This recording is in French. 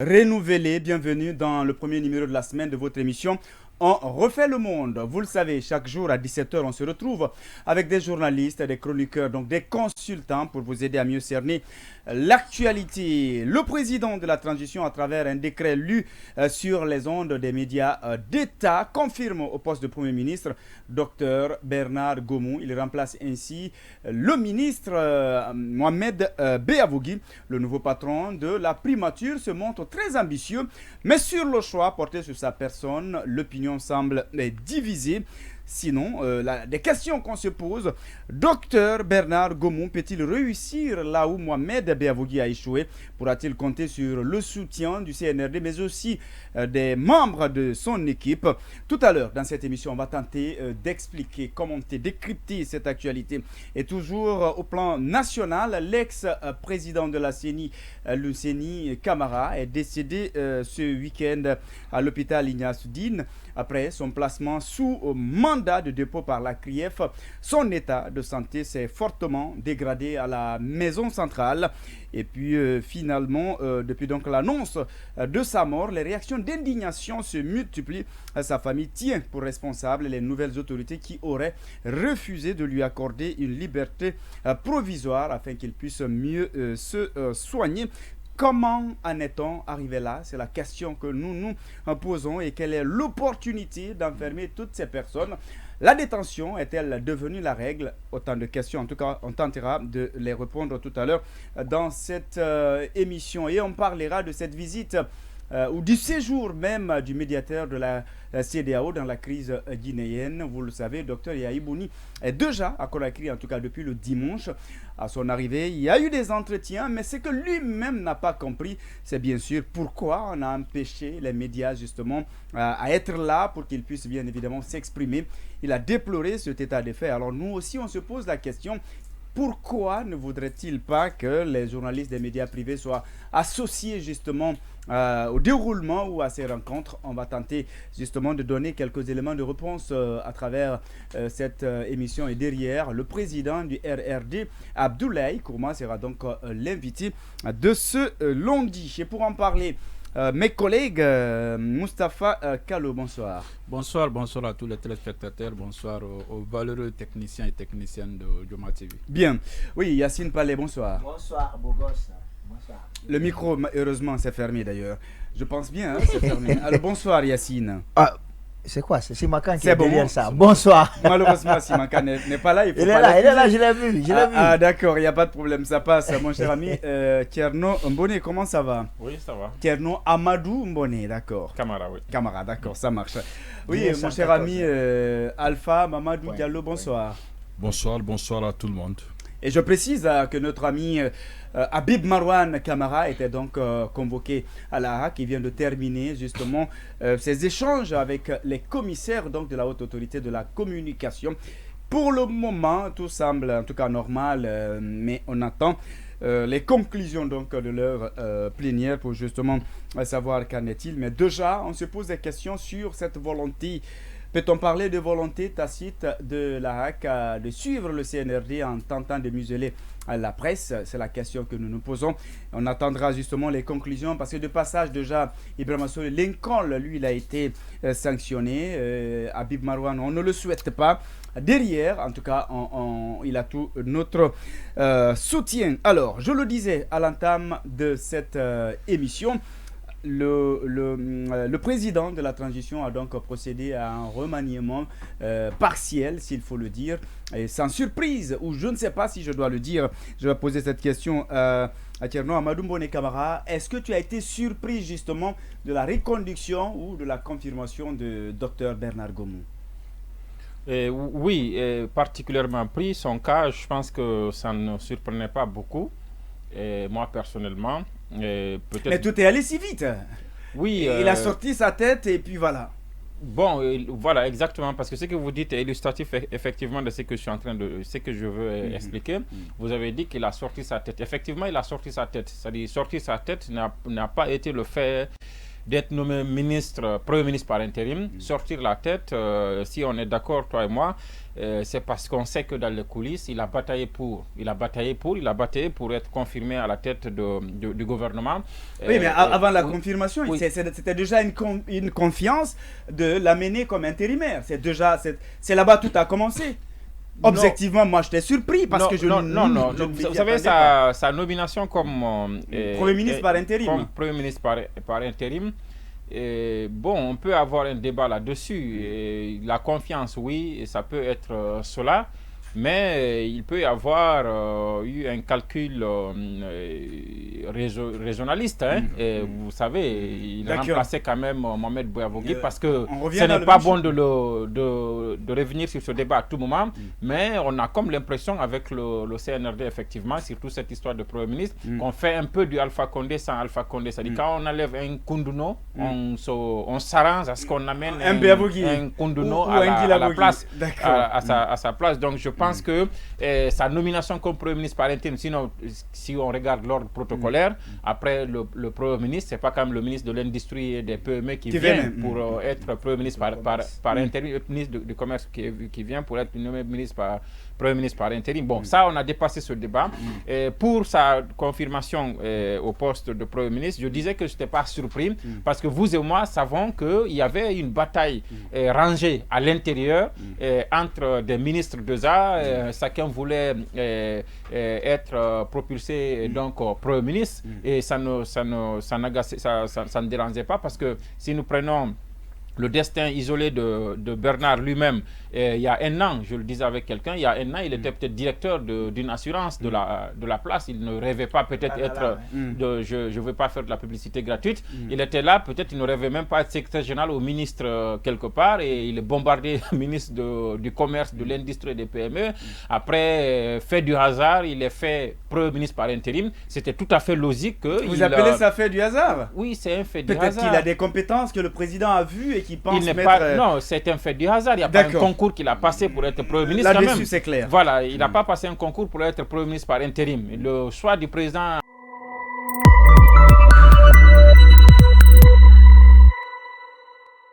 renouvelé. Bienvenue dans le premier numéro de la semaine de votre émission On refait le monde. Vous le savez, chaque jour à 17 heures, on se retrouve avec des journalistes, des chroniqueurs, donc des consultants pour vous aider à mieux cerner l'actualité. Le président de la transition, à travers un décret lu sur les ondes des médias d'État, confirme au poste de Premier ministre Dr Bernard Gomou. Il remplace ainsi le ministre Mohamed Beavogui. Le nouveau patron de la primature se montre très ambitieux, mais sur le choix porté sur sa personne, l'opinion semble divisée. Sinon, des questions qu'on se pose, Dr Bernard Gomou peut-il réussir là où Mohamed Beavogui a échoué? Pourra-t-il compter sur le soutien du CNRD, mais aussi des membres de son équipe? Tout à l'heure, dans cette émission, on va tenter d'expliquer, commenter, décrypter cette actualité. Et toujours au plan national, l'ex-président de la CENI, Luceni Camara, est décédé ce week-end à l'hôpital Ignace Dine. Après son placement sous mandat de dépôt par la CRIEF, son état de santé s'est fortement dégradé à la maison centrale. Et puis finalement, depuis donc l'annonce de sa mort, les réactions d'indignation se multiplient. Sa famille tient pour responsable les nouvelles autorités qui auraient refusé de lui accorder une liberté provisoire afin qu'il puisse mieux se soigner. Comment en est-on arrivé là? C'est la question que nous nous posons. Et quelle est l'opportunité d'enfermer toutes ces personnes? La détention est-elle devenue la règle? Autant de questions. En tout cas, on tentera de les répondre tout à l'heure dans cette émission. Et on parlera de cette visite ou du séjour même du médiateur de la CEDEAO dans la crise guinéenne. Vous le savez, Dr Yahibouni est déjà à Conakry, en tout cas depuis le dimanche. À son arrivée, il y a eu des entretiens, mais ce que lui-même n'a pas compris, c'est bien sûr pourquoi on a empêché les médias justement à être là pour qu'ils puissent bien évidemment s'exprimer. Il a déploré cet état de fait. Alors nous aussi, on se pose la question: pourquoi ne voudrait-il pas que les journalistes des médias privés soient associés justement au déroulement ou à ces rencontres? On va tenter justement de donner quelques éléments de réponse à travers cette émission. Et derrière, le président du RRD, Abdoulaye Kourma, sera donc l'invité de ce lundi. Et pour en parler, mes collègues, Mustapha Kallo, bonsoir. Bonsoir à tous les téléspectateurs, bonsoir aux valeureux techniciens et techniciennes de Joma TV. Bien. Oui, Yacine Palais, bonsoir. Bonsoir, beau gosse. Bonsoir. Le micro, heureusement, c'est fermé d'ailleurs. Je pense bien, hein, c'est fermé. Alors, bonsoir Yacine. Ah, c'est quoi? C'est Simakan qui C'est est bon. derrière ça. Bonsoir. Malheureusement, Simakan n'est pas là. Il est là, je l'ai vu. Ah, d'accord, il n'y a pas de problème, ça passe. Mon cher ami, Tierno Mbone, comment ça va? Oui, ça va. Tierno Amadou Mbone, d'accord. Camara, oui. Camara, d'accord, ça marche. Oui, Bien, mon 114, cher ami Alpha Mamadou Diallo, bonsoir. Bonsoir à tout le monde. Et je précise que notre ami Habib Marwan Camara était donc convoqué à la HAC. Il vient de terminer justement ses échanges avec les commissaires donc, de la haute autorité de la communication. Pour le moment, tout semble en tout cas normal, mais on attend les conclusions donc, de leur plénière pour justement savoir qu'en est-il. Mais déjà, on se pose des questions sur cette volonté. Peut-on parler de volonté tacite de la HAC de suivre le CNRD en tentant de museler la presse? C'est la question que nous nous posons. On attendra justement les conclusions parce que de passage déjà, Ibrahima Sow Lincoln, lui, il a été sanctionné. Habib Marwan, on ne le souhaite pas. Derrière, en tout cas, il a tout notre soutien. Alors, je le disais à l'entame de cette émission, le président de la transition a donc procédé à un remaniement partiel, s'il faut le dire, et sans surprise, ou je ne sais pas si je dois le dire. Je vais poser cette question à Tierno Amadou Mbone Camara. Est-ce que tu as été surpris justement de la reconduction ou de la confirmation de Dr Bernard Gomou? Oui, particulièrement pris. Son cas, je pense que ça ne surprenait pas beaucoup. Et moi, personnellement, peut-être... Mais tout est allé si vite. Oui. Il a sorti sa tête et puis voilà. Bon, voilà, exactement, parce que ce que vous dites est illustratif effectivement de ce que je suis en train de, ce que je veux expliquer. Vous avez dit qu'il a sorti sa tête. Effectivement, il a sorti sa tête. C'est-à-dire, sortir sa tête n'a pas été le fait d'être nommé Premier ministre par intérim, sortir la tête, si on est d'accord, toi et moi, c'est parce qu'on sait que dans les coulisses, il a bataillé pour être confirmé à la tête du gouvernement. Oui, mais avant la confirmation, oui. C'était déjà une confiance de l'amener comme intérimaire. C'est là-bas tout a commencé. Objectivement, moi, j'étais surpris parce que je ne vous savez, sa nomination comme Premier ministre par intérim. Comme Premier ministre par intérim. Bon, on peut avoir un débat là-dessus. La confiance, oui, ça peut être cela, mais il peut y avoir eu un calcul régionaliste. Et vous savez, il a remplacé quand même Mohamed Bouavogui parce que ce n'est pas bon de revenir sur ce débat à tout moment, mais on a comme l'impression avec le CNRD, effectivement, surtout cette histoire de Premier ministre, qu'on fait un peu du Alpha Condé sans Alpha Condé. C'est-à-dire quand on enlève un Koundouno, on s'arrange à ce qu'on amène un Koundouno à la place, à sa place. Donc je pense que sa nomination comme Premier ministre par intérim, sinon si on regarde l'ordre protocolaire, après le Premier ministre, c'est pas quand même le ministre de l'Industrie et des PME qui vient pour être Premier ministre par intérim, le ministre du Commerce qui vient pour être nommé Premier ministre par intérim. Bon, ça, on a dépassé ce débat. Pour sa confirmation au poste de Premier ministre, je disais que je n'étais pas surpris parce que vous et moi savons qu'il y avait une bataille rangée à l'intérieur entre des ministres de ça. Chacun voulait être propulsé donc Premier ministre et ça ne dérangeait pas parce que si nous prenons le destin isolé de Bernard lui-même, il y a un an, je le disais avec quelqu'un, il y a un an, il était peut-être directeur d'une assurance de la place. Il ne rêvait pas peut-être je ne veux pas faire de la publicité gratuite. Il était là, peut-être il ne rêvait même pas être secrétaire général ou ministre quelque part, et il est bombardé ministre du Commerce, de l'Industrie et des PME. Après, fait du hasard, il est fait Premier ministre par intérim. C'était tout à fait logique que... Vous appelez ça fait du hasard? Oui, c'est un fait du hasard. Peut-être qu'il a des compétences que le président a vues et qu'il pense Non, c'est un fait du hasard. Il n'y a pas un concours qu'il a passé pour être Premier ministre. Là-dessus, c'est clair. Voilà, il n'a pas passé un concours pour être Premier ministre par intérim. Le choix du président